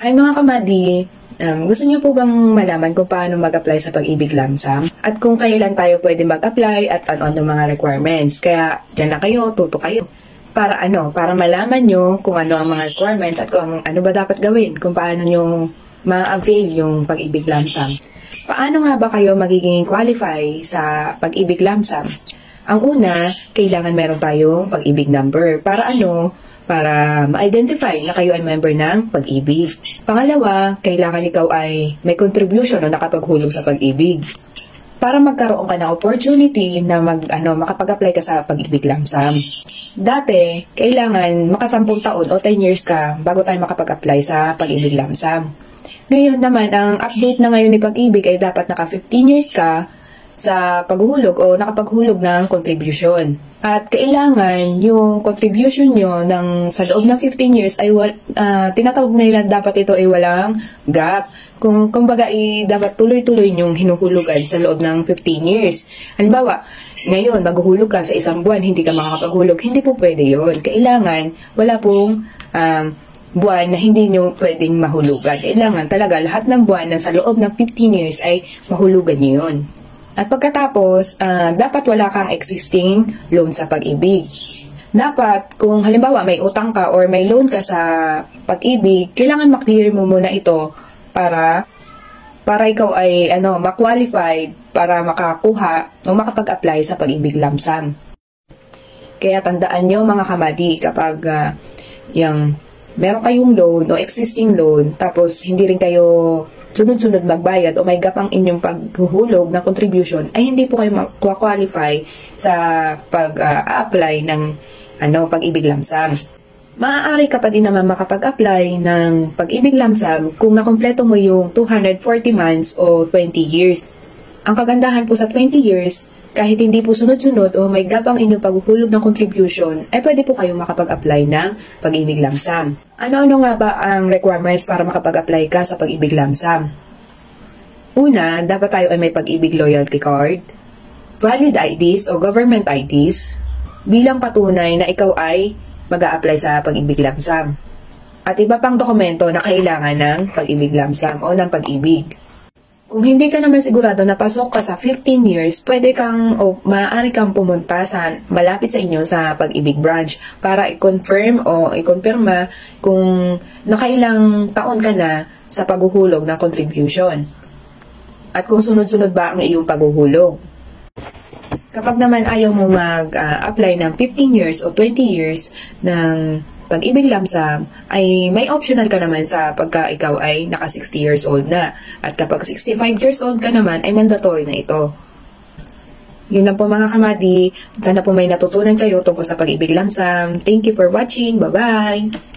Hi mga kamadi, gusto niyo po bang malaman kung paano mag-apply sa Pag-ibig Lamsam? At kung kailan tayo pwede mag-apply at ano-ano mga requirements? Kaya dyan na kayo, tuto kayo. Para malaman nyo kung ano ang mga requirements at kung ano ba dapat gawin, kung paano nyo ma-avail yung Pag-ibig Lamsam. Paano nga ba kayo magiging qualify sa Pag-ibig Lamsam? Ang una, kailangan meron tayong Pag-ibig number. Para ma-identify na kayo ay member ng Pag-ibig. Pangalawa, kailangan ikaw ay may contribution o nakapaghulog sa Pag-ibig. Para magkaroon ka ng opportunity na makapag-apply ka sa Pag-ibig Lamsam. Dati, kailangan makasampung taon o 10 years ka bago tayo makapag-apply sa Pag-ibig Lamsam. Ngayon naman, ang update na ngayon ni Pag-ibig ay dapat naka 15 years ka sa paghulog o nakapaghulog ng contribution. At kailangan yung contribution nyo sa loob ng 15 years ay tinatawag nila dapat ito ay walang gap. Kumbaga dapat tuloy-tuloy yung hinuhulugan sa loob ng 15 years. Halimbawa, ngayon maghuhulog ka sa isang buwan, hindi ka makakapaghulog, hindi po pwede yun. Kailangan wala pong buwan na hindi nyo pwedeng mahulugan. Kailangan talaga lahat ng buwan na sa loob ng 15 years ay mahulugan nyo yun. At pagkatapos, dapat wala kang existing loan sa Pag-ibig. Dapat, kung halimbawa may utang ka or may loan ka sa Pag-ibig, kailangan maklear mo muna ito para ikaw ay ma-qualified para makakuha o makapag-apply sa Pag-ibig Lamsam. Kaya tandaan nyo mga kamadi, kapag meron kayong loan o existing loan, tapos hindi rin kayo sunod-sunod magbayad o may gap ang inyong paghuhulog na contribution, ay hindi po kayo ma-qualify sa pag-apply ng Pag-ibig Lamsam. Maaari ka pa din naman makapag-apply ng Pag-ibig Lamsam kung nakompleto mo yung 240 months o 20 years. Ang kagandahan po sa 20 years, kahit hindi po sunod-sunod o may gap ang inyong paghuhulog ng contribution, ay pwede po kayong makapag-apply ng Pag-ibig Lamsam. Ano-ano nga ba ang requirements para makapag-apply ka sa Pag-ibig Lamsam? Una, dapat tayo ay may Pag-ibig loyalty card, valid IDs o government IDs, bilang patunay na ikaw ay mag-a-apply sa Pag-ibig Lamsam. At iba pang dokumento na kailangan ng Pag-ibig Lamsam o ng Pag-ibig. Kung hindi ka naman sigurado na pasok ka sa 15 years, maaari kang pumunta sa malapit sa inyo sa Pag-ibig branch para i-confirm o i-confirma kung nakailang taon ka na sa paghuhulog ng contribution. At kung sunod-sunod ba ang iyong paghuhulog. Kapag naman ayaw mo mag-apply ng 15 years o 20 years ng Pag-ibig Lamsam, ay may optional ka naman sa pagka ikaw ay naka 60 years old na. At kapag 65 years old ka naman, ay mandatory na ito. Yun lang po mga kamadi. Sana po may natutunan kayo tungkol sa Pag-ibig Lamsam. Thank you for watching. Bye-bye!